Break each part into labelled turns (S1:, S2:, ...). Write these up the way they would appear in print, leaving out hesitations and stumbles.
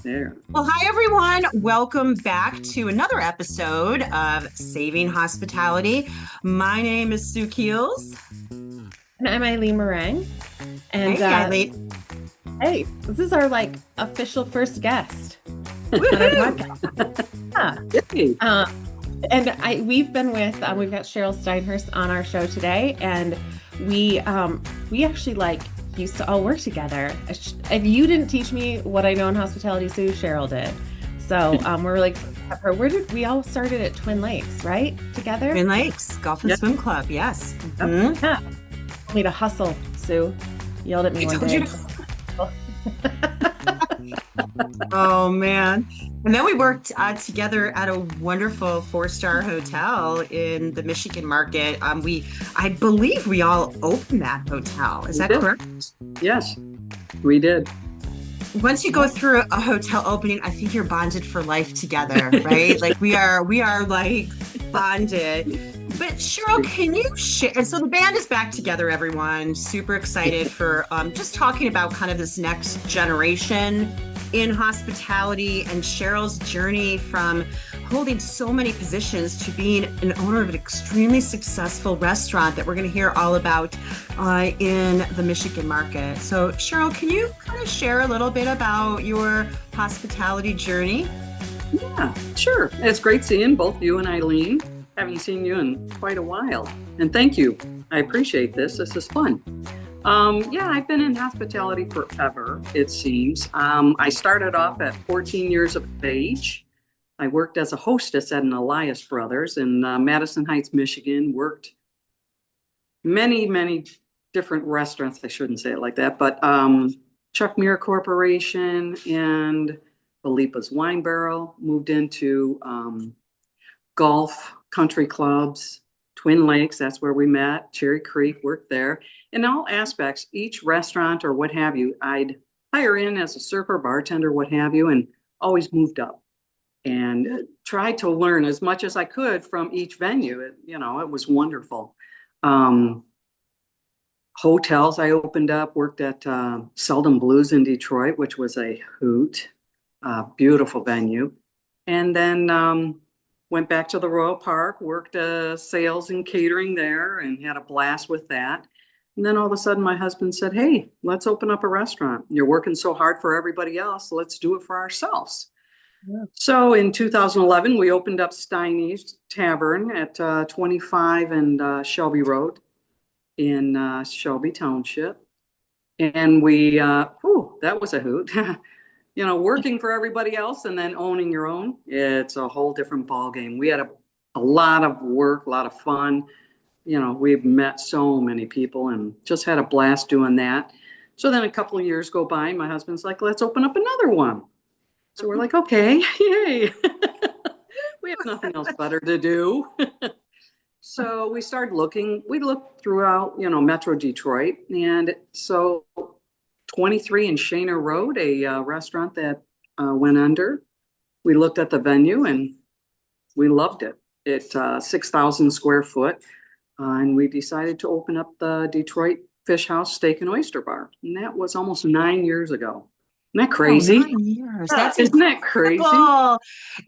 S1: There.
S2: Well, hi everyone. Welcome back to another episode of Saving Hospitality. My name is Sue Keels.
S3: And I'm Eileen Meringue. And
S2: Hey, Eileen.
S3: hey, this is our official first guest on our
S2: Woohoo!
S3: podcast.
S1: Hey.
S3: We've been with we've got Cheryl Steinhurst on our show today, and we actually used to all work together. If you didn't teach me what I know in hospitality, Sue, Cheryl did. So we're really excited to have her. Where did we all started at Twin Lakes, right? Together?
S2: Twin Lakes Golf and
S1: Yep.
S2: Swim Club. Yes.
S3: Mhm. Yeah. Told me to hustle, Sue. Yelled at me
S2: I
S3: one
S2: told
S3: day.
S2: you Oh man. And then we worked together at a wonderful four-star hotel in the Michigan market. I believe we all opened that hotel. Is that
S1: did.
S2: correct?
S1: Yes, we did.
S2: Once you go through a hotel opening, I think you're bonded for life together, right? Like we are like bonded. But Cheryl, can you share? And so the band is back together, everyone. Super excited for just talking about kind of this next generation in hospitality and Cheryl's journey from holding so many positions to being an owner of an extremely successful restaurant that we're going to hear all about in the Michigan market. So Cheryl, can you kind of share a little bit about your hospitality journey?
S1: Yeah, sure. It's great seeing both you and Eileen. Haven't seen you in quite a while. And thank you. I appreciate this. This is fun. Yeah, I've been in hospitality forever, it seems. I started off at 14 years of age. I worked as a hostess at an Elias Brothers in Madison Heights, Michigan. Worked many different restaurants. I shouldn't say it like that, but Chuck Muir Corporation and Felipa's Wine Barrel. Moved into golf, country clubs, Twin Lakes. That's where we met. Cherry Creek, worked there. In all aspects, each restaurant or what have you, I'd hire in as a server, bartender, what have you, and always moved up and tried to learn as much as I could from each venue. It was wonderful. Hotels, I opened up, worked at Seldom Blues in Detroit, which was a hoot, beautiful venue. And then went back to the Royal Park, worked sales and catering there and had a blast with that. And then all of a sudden my husband said, hey, let's open up a restaurant. You're working so hard for everybody else. Let's do it for ourselves.
S3: Yeah.
S1: So in 2011, we opened up Steiny's Tavern at 25 and Shelby Road in Shelby Township. And that was a hoot. Working for everybody else and then owning your own, it's a whole different ballgame. We had a lot of work, a lot of fun. We've met so many people and just had a blast doing that. So then a couple of years go by, and my husband's like, let's open up another one. So we're like, okay, yay. We have nothing else better to do. So we started looking. We looked throughout, Metro Detroit. And so 23 in Shaner Road, a restaurant that went under. We looked at the venue and we loved it. It's 6,000 square foot. And we decided to open up the Detroit Fish House Steak and Oyster Bar. And that was almost 9 years ago. Isn't that crazy?
S2: 9 years. That's
S1: Isn't that crazy?
S2: incredible.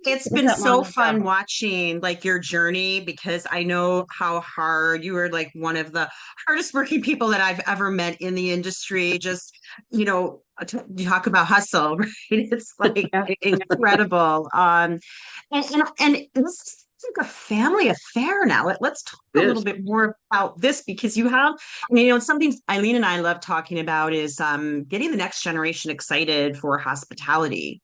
S2: It's been
S3: that
S2: so
S3: long
S2: fun
S3: ago.
S2: watching your journey because I know how hard you were, one of the hardest working people that I've ever met in the industry. Just, you talk about hustle, right? It's
S1: Yeah.
S2: incredible. And this is like a family affair now. Let's talk a
S1: It
S2: little
S1: is.
S2: bit more about this because you have, something Eileen and I love talking about is getting the next generation excited for hospitality.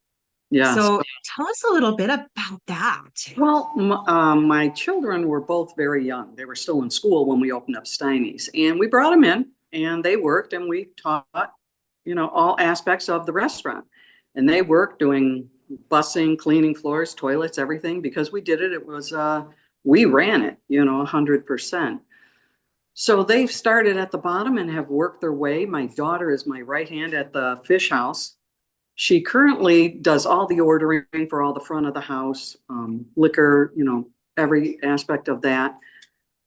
S1: Yes.
S2: So tell us a little bit about that.
S1: Well, my children were both very young. They were still in school when we opened up Steiny's, and we brought them in, and they worked, and we taught, all aspects of the restaurant. And they worked doing bussing, cleaning floors, toilets, everything, because we did it. It was, we ran it, 100%. So they've started at the bottom and have worked their way. My daughter is my right hand at the fish house. She currently does all the ordering for all the front of the house, liquor, every aspect of that,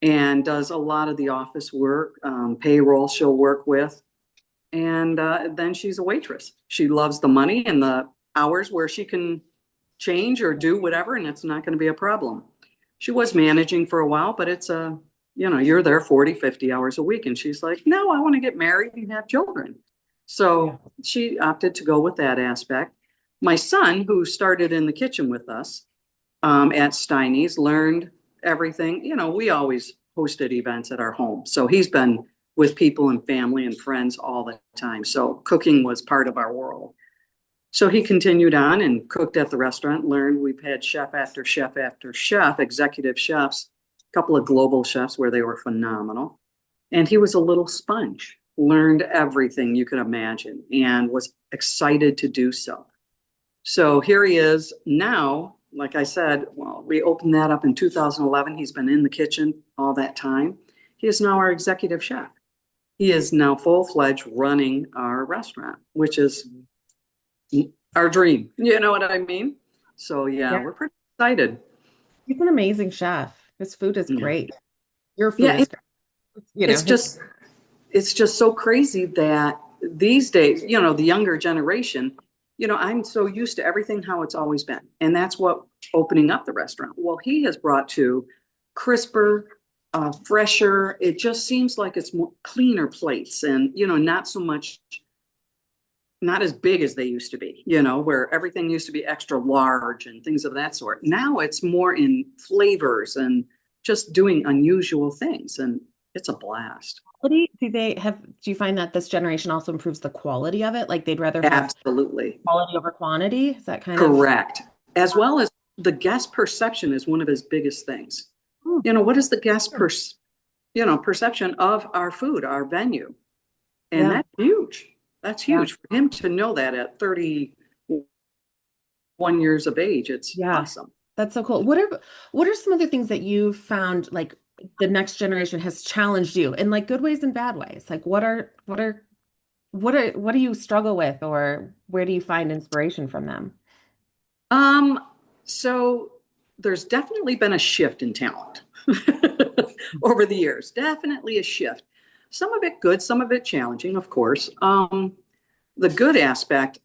S1: and does a lot of the office work, payroll she'll work with. And then she's a waitress. She loves the money and the hours where she can change or do whatever, and it's not going to be a problem. She was managing for a while, but it's you're there 40, 50 hours a week. And she's like, no, I want to get married and have children. So she opted to go with that aspect. My son, who started in the kitchen with us at Steiny's, learned everything. We always hosted events at our home. So he's been with people and family and friends all the time. So cooking was part of our world. So he continued on and cooked at the restaurant, learned. We've had chef after chef after chef, executive chefs, a couple of global chefs where they were phenomenal. And he was a little sponge, learned everything you could imagine and was excited to do so. So here he is now. Like I said, well, we opened that up in 2011. He's been in the kitchen all that time. He is now our executive chef. He is now full-fledged running our restaurant, which is our dream. You know what I mean? So yeah. We're pretty excited.
S3: He's an amazing chef. His food is great. Your food is great.
S1: It's just so crazy that these days, the younger generation, I'm so used to everything how it's always been. And that's what opening up the restaurant. Well, he has brought to crisper, fresher. It just seems like it's more cleaner plates and, not so much, not as big as they used to be, where everything used to be extra large and things of that sort. Now it's more in flavors and just doing unusual things. And it's a blast.
S3: Do you find that this generation also improves the quality of it? Like they'd rather have
S1: absolutely
S3: quality over quantity? Is that kind
S1: correct? As well as the guest perception is one of his biggest things. What is the guest perception of our food, our venue? And that's huge. That's huge for him to know that at 31 years of age. It's awesome.
S3: That's so cool. What are some of the things that you've found like the next generation has challenged you in like good ways and bad ways? Like what do you struggle with, or where do you find inspiration from them?
S1: So there's definitely been a shift in talent over the years. Definitely a shift. Some of it good, some of it challenging, of course. The good aspect,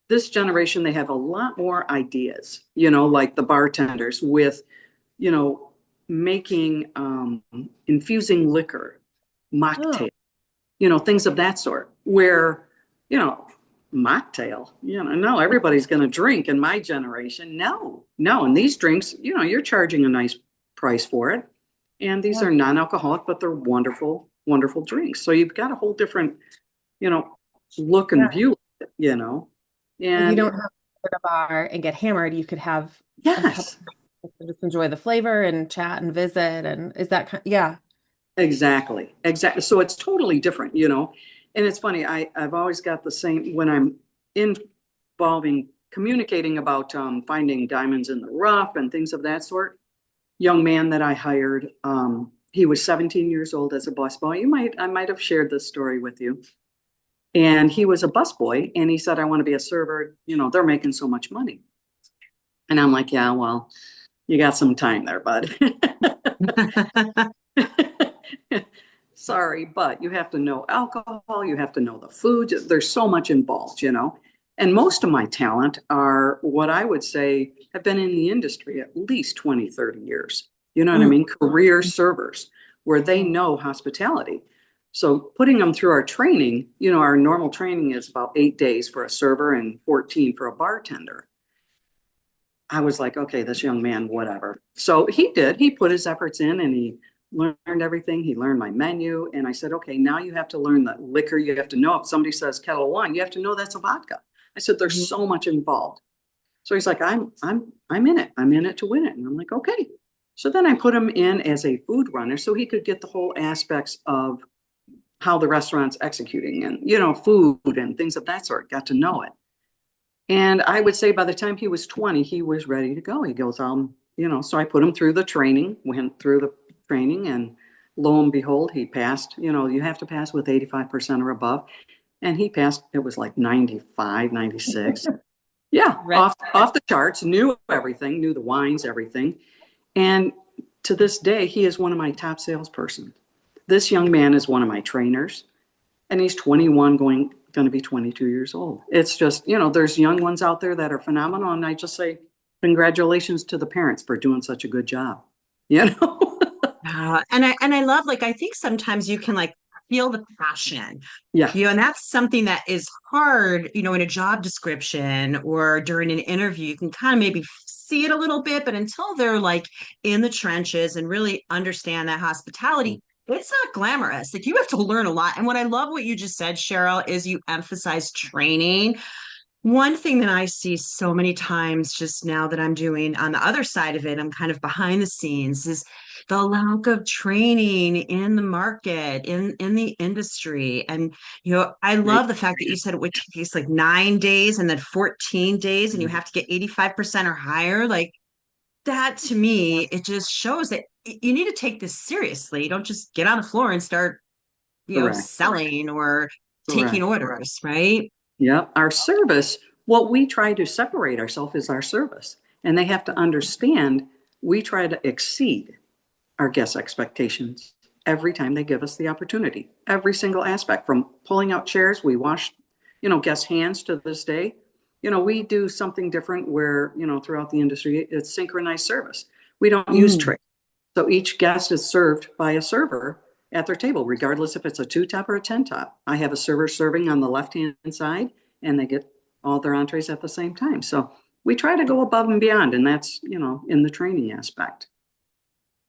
S1: this generation, they have a lot more ideas, like the bartenders with, making, infusing liquor, mocktail, things of that sort, where, mocktail, no, everybody's going to drink in my generation. No. And these drinks, you're charging a nice price for it. And these are non-alcoholic, but they're wonderful, wonderful drinks. So you've got a whole different, look and view, and you
S3: don't have to go to a bar and get hammered. You could have just enjoy the flavor and chat and visit. And is that
S1: exactly. So it's totally different, and it's funny. I've always got the same when I'm communicating about finding diamonds in the rough and things of that sort. Young man that I hired, he was 17 years old as a busboy. I might have shared this story with you. And he was a busboy, and he said, I want to be a server. They're making so much money. And I'm like, yeah, well, you got some time there, bud. Sorry, but you have to know alcohol. You have to know the food. There's so much involved, And most of my talent are what I would say have been in the industry at least 20, 30 years. You know what I mean? Career servers where they know hospitality. So putting them through our training, our normal training is about 8 days for a server and 14 for a bartender. I was like, okay, this young man, whatever. So he put his efforts in and he learned everything. He learned my menu. And I said, okay, now you have to learn the liquor. You have to know if somebody says Kettle One, you have to know that's a vodka. I said, there's so much involved. So he's like, I'm in it. I'm in it to win it. And I'm like, okay. So then I put him in as a food runner so he could get the whole aspects of how the restaurant's executing and, food and things of that sort, got to know it. And I would say by the time he was 20, he was ready to go. He goes, so I put him through the training, went through the training, and lo and behold, he passed. You have to pass with 85% or above. And he passed, it was like 95, 96. Yeah, right. off the charts, knew everything, knew the wines, everything. And to this day, he is one of my top salespersons. This young man is one of my trainers, and he's 21 going going to be 22 years old. It's just, there's young ones out there that are phenomenal. And I just say, congratulations to the parents for doing such a good job. You know?
S2: And I love, like, I think sometimes you can like feel the passion,
S1: Yeah.
S2: and that's something that is hard, in a job description or during an interview. You can kind of maybe see it a little bit, but until they're like in the trenches and really understand that hospitality, it's not glamorous. Like, you have to learn a lot. And what I love what you just said, Cheryl, is you emphasize training. One thing that I see so many times just now that I'm doing on the other side of it, I'm kind of behind the scenes, is the lack of training in the market, in the industry. And, I love the fact that you said it would take like 9 days and then 14 days, and you have to get 85% or higher. Like, that to me, it just shows that you need to take this seriously. You don't just get on the floor and start,
S1: Correct.
S2: selling or taking orders, right?
S1: Yeah. Our service, what we try to separate ourselves is our service. And they have to understand we try to exceed our guest expectations every time they give us the opportunity. Every single aspect, from pulling out chairs, we wash, guest hands to this day. We do something different where, throughout the industry, it's synchronized service. We don't use trays. So each guest is served by a server at their table, regardless if it's a 2-top or a 10-top. I have a server serving on the left-hand side, and they get all their entrees at the same time. So we try to go above and beyond, and that's, in the training aspect.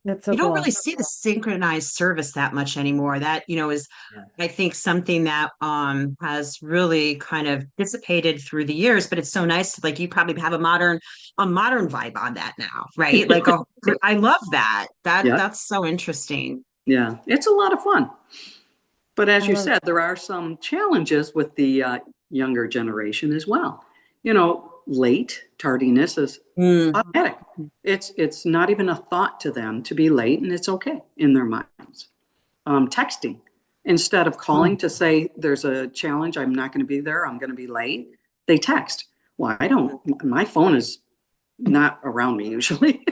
S3: That's so
S2: You don't
S3: cool.
S2: really see the synchronized service that much anymore. That, is, I think, something that has really kind of dissipated through the years. But it's so nice to, like, you probably have a modern vibe on that now, right? Like, I love that. That's so interesting.
S1: Yeah, it's a lot of fun. But as you said, there are some challenges with the younger generation as well. Late tardiness is automatic. It's not even a thought to them to be late, and it's okay in their minds. Texting instead of calling to say there's a challenge, I'm not going to be there, I'm going to be late. They text. Well, my phone is not around me usually.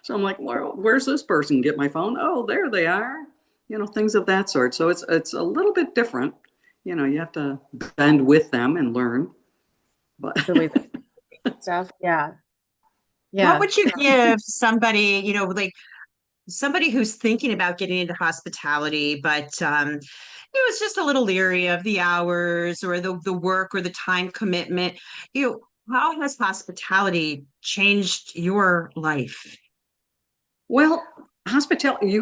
S1: So I'm like, well, where's this person? Get my phone. Oh, there they are. Things of that sort. So it's a little bit different. You have to bend with them and learn. But
S3: stuff. Yeah.
S2: What would you give somebody, like somebody who's thinking about getting into hospitality, but it's just a little leery of the hours or the work or the time commitment? How has hospitality changed your life?
S1: Well, hospitality,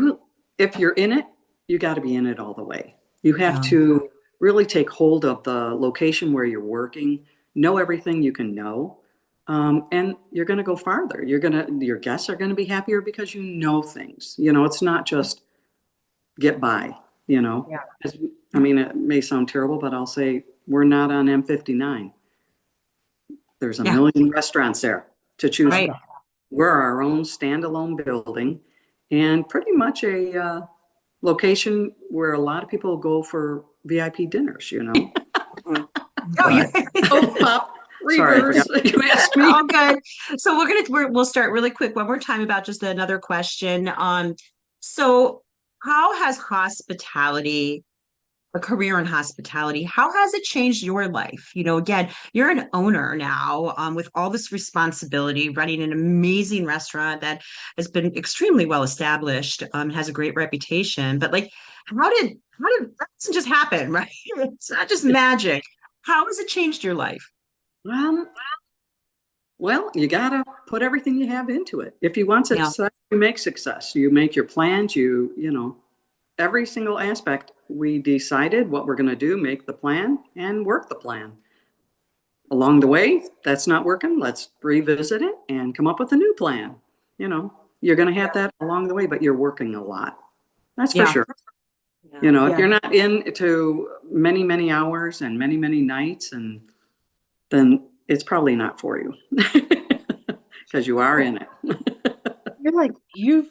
S1: if you're in it, you got to be in it all the way. You have to really take hold of the location where you're working, know everything you can know, and you're going to go farther. Your guests are going to be happier because you know things. It's not just get by. Yeah. I mean, it may sound terrible, but I'll say we're not on M59. There's a million restaurants there to choose from. We're our own standalone building, and pretty much a location where a lot of people go for VIP dinners,
S2: Pop reverse.
S1: Sorry, you asked me.
S2: All good. So we'll start really quick one more time about just another question. So how has a career in hospitality, how has it changed your life? Again, you're an owner now, with all this responsibility, running an amazing restaurant that has been extremely well established, has a great reputation. But like, how did that doesn't just happen, right? It's not just magic. How has it changed your life?
S1: Well, you gotta put everything you have into it. If you want success, you make success. You make your plans. Every single aspect. We decided what we're going to do, make the plan, and work the plan. Along the way, that's not working. Let's revisit it and come up with a new plan. You're going to have that along the way, but you're working a lot. That's for sure. If you're not into many, many hours and many, many nights, and then it's probably not for you because you are in it.
S3: You're like, you've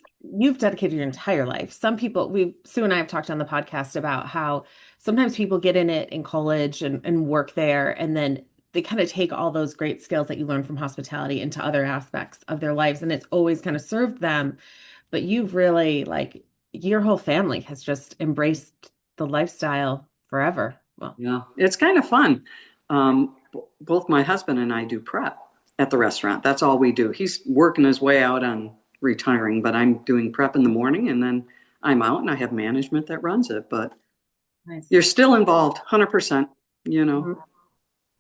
S3: dedicated your entire life. Some people, Sue and I have talked on the podcast about how sometimes people get in it in college and work there, and then they kind of take all those great skills that you learn from hospitality into other aspects of their lives, and it's always kind of served them. But you've really, like, your whole family has just embraced the lifestyle forever. Well,
S1: Yeah, it's kind of fun. Both my husband and I do prep at the restaurant. That's all we do. He's working his way out on retiring, but I'm doing prep in the morning and then I'm out and I have management that runs it. But
S3: nice.
S1: you're still involved 100%, you know.
S3: Mhm.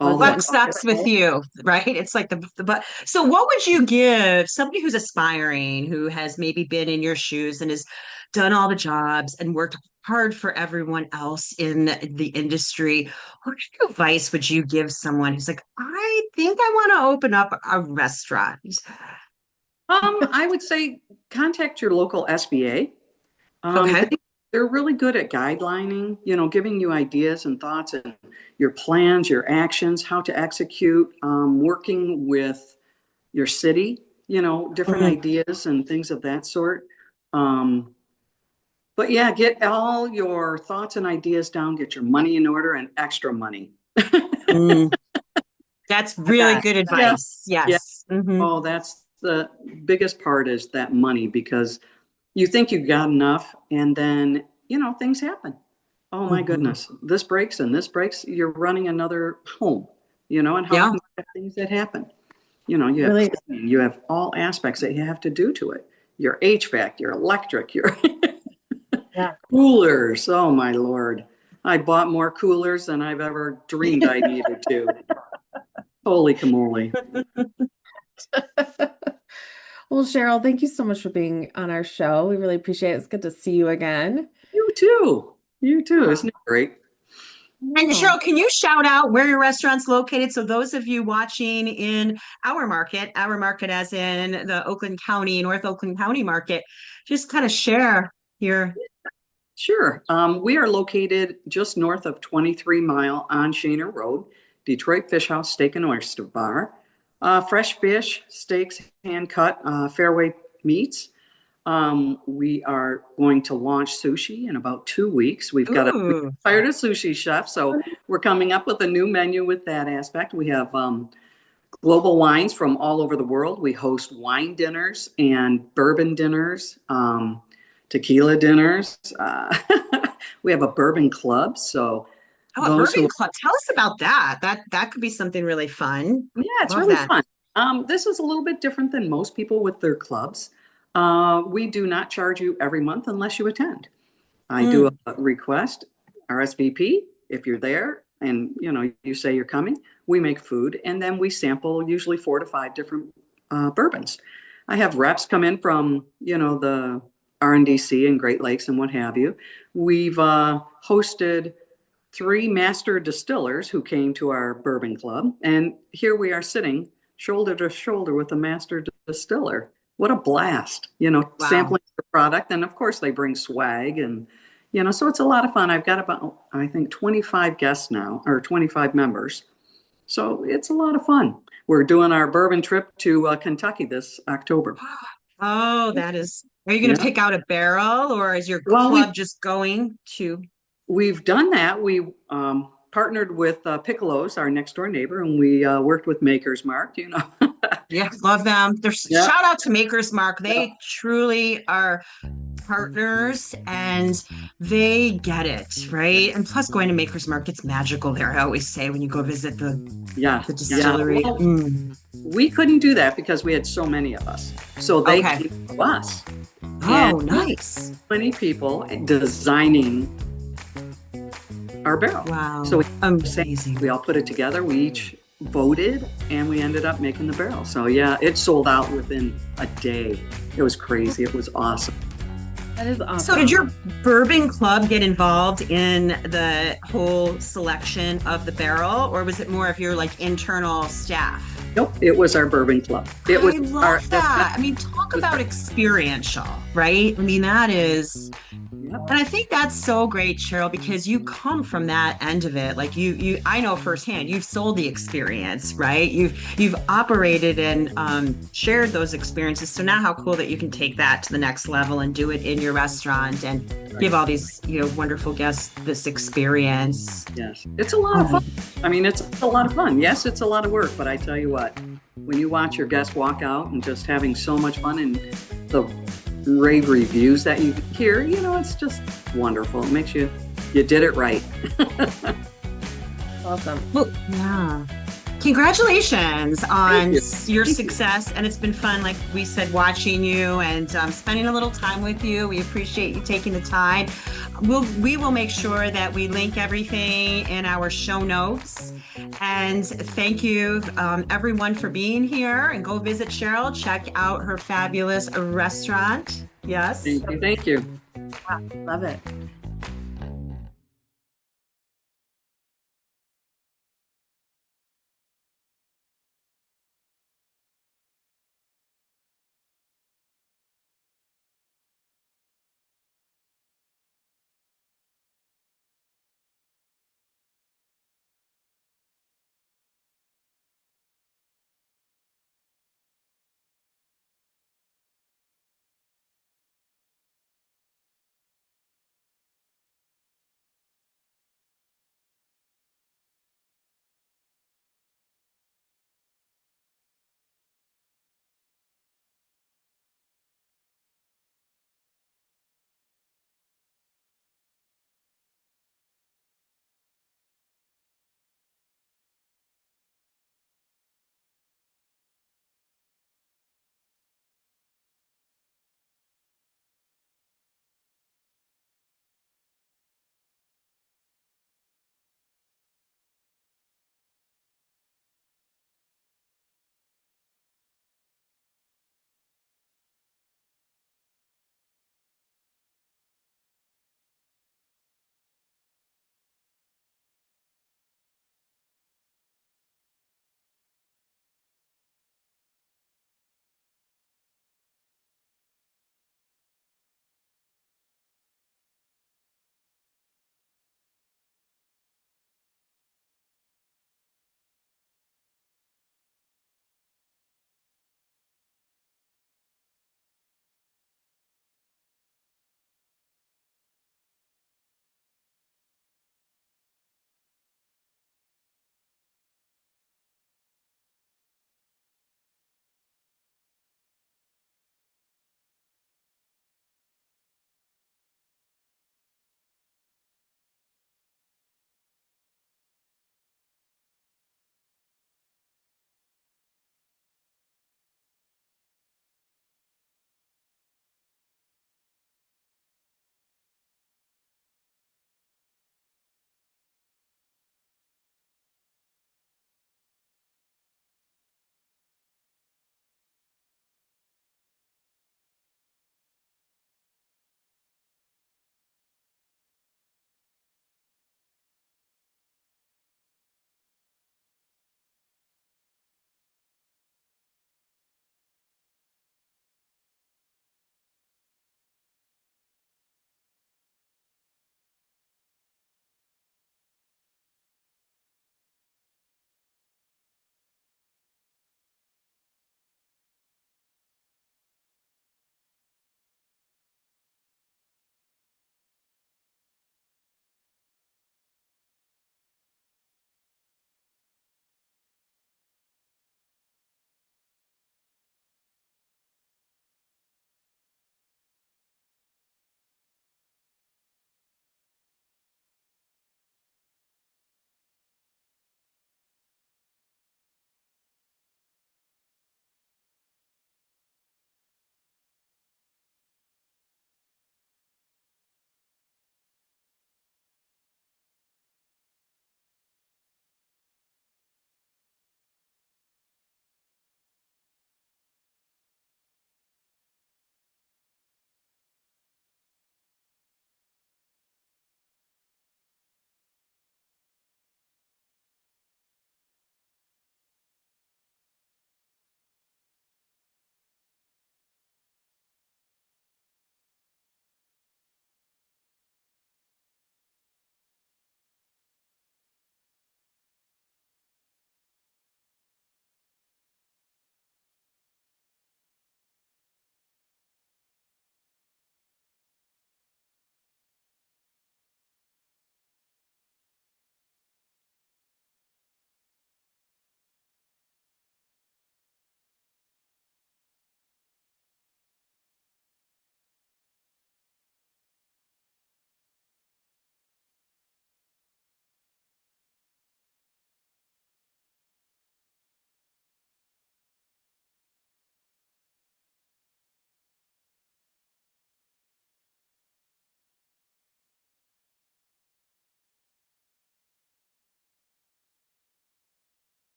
S1: All
S2: What
S1: the
S2: sucks with you, right? It's like the but. So, what would you give somebody who's aspiring, who has maybe been in your shoes and has done all the jobs and worked hard for everyone else in the industry? What kind of advice would you give someone who's like, I think I want to open up a restaurant?
S1: I would say contact your local SBA.
S2: Okay.
S1: They're really good at guidelining, you know, giving you ideas and thoughts and your plans, your actions, how to execute, working with your city, you know, different
S2: Mhm.
S1: ideas and things of that sort. Um, but yeah, get all your thoughts and ideas down, get your money in order and extra money.
S2: Mm, that's really good
S1: Yeah,
S2: advice.
S1: yeah.
S2: Yes. Hmm.
S1: Oh, that's the biggest part is that money because you think you've got enough and then, you know, things happen. Oh my
S2: Hmm.
S1: goodness, this breaks and this breaks. You're running another home, you know, and how
S2: Yeah.
S1: can you have things that happen? You know, you have
S3: Really,
S1: cleaning, you have all aspects that you have to do to it. Your HVAC, your electric, your
S3: yeah.
S1: coolers. Oh my Lord. I bought more coolers than I've ever dreamed I needed to. Holy camole.
S3: Well, Cheryl, thank you so much for being on our show. We really appreciate it. It's good to see you again.
S1: You too. You too.
S3: Yeah.
S1: Isn't it great?
S2: And
S3: Oh,
S2: Cheryl, can you shout out where your restaurant's located? So those of you watching in our market as in the Oakland County, North Oakland County market, just kind of share your.
S1: Sure. We are located just north of 23 Mile on Shaner Road, Detroit Fish House Steak and Oyster Bar. Fresh fish, steaks, hand cut, fairway meats. We are going to launch sushi in about 2 weeks. We
S2: Ooh.
S1: hired a sushi chef, so we're coming up with a new menu with that aspect. We have global wines from all over the world. We host wine dinners and bourbon dinners, tequila dinners. We have a bourbon club, so
S2: Oh, a
S1: those
S2: bourbon
S1: who
S2: club. Tell us about that. That could be something really fun.
S1: yeah, it's
S2: Love
S1: really
S2: that.
S1: fun. This is a little bit different than most people with their clubs. We do not charge you every month unless you attend. I do
S2: Mm.
S1: a request, RSVP, if you're there and you know you say you're coming, we make food and then we sample usually 4 to 5 different bourbons. I have reps come in from you know the RNDC and Great Lakes and what have you. We've hosted 3 master distillers who came to our bourbon club, and here we are sitting shoulder to shoulder with a master distiller. What a blast, you know,
S2: Wow.
S1: sampling the product. And of course, they bring swag, and, you know, so it's a lot of fun. I've got about, I think, 25 guests now, or 25 members. So it's a lot of fun. We're doing our bourbon trip to Kentucky this October.
S2: Oh, that is. Are you going to
S1: Yeah.
S2: pick out a barrel or is your
S1: Well,
S2: club just going to?
S1: we've done that. We partnered with Piccolo's, our next door neighbor, and we worked with Maker's Mark, you know.
S2: Yeah, love them. There's
S1: Yeah.
S2: shout out to Maker's Mark.
S1: Yeah.
S2: They truly are partners and they get it, right? And plus going to Maker's Mark, it's magical there. I always say when you go visit
S1: Yeah.
S2: the distillery.
S1: Well,
S2: Mm.
S1: we couldn't do that because we had so many of us. So they
S2: Okay.
S1: came to us.
S2: Oh,
S1: And
S2: nice.
S1: many people designing our barrel.
S2: Wow.
S1: So
S2: Amazing.
S1: we all put it together. We each voted and we ended up making the barrel. So yeah, it sold out within a day. It was crazy. It was awesome.
S3: that is awesome.
S2: So did your bourbon club get involved in the whole selection of the barrel, or was it more of your like internal staff?
S1: Nope, it was our bourbon club. It was
S2: I love that. I mean, talk about experiential, right? I mean, that is,
S1: Yep.
S2: and I think that's so great, Cheryl, because you come from that end of it. Like I know firsthand, you've sold the experience, right? You've operated and shared those experiences. So now how cool that you can take that to the next level and do it in your restaurant and give all these, you know, wonderful guests this experience.
S1: Yes, it's a lot of fun. I mean, it's a lot of fun. Yes, it's a lot of work, but I tell you what, when you watch your guests walk out and just having so much fun and the rave reviews that you hear, you know, it's just wonderful. It makes you did it right.
S3: Awesome.
S2: Well, yeah. Congratulations on
S1: you.
S2: your
S1: Thank you.
S2: success. And it's been fun, like we said, watching you and spending a little time with you. We appreciate you taking the time. We will make sure that we link everything in our show notes. And thank you, everyone, for being here. And go visit Cheryl. Check out her fabulous restaurant. Yes.
S1: Thank you. Thank you.
S3: Love it.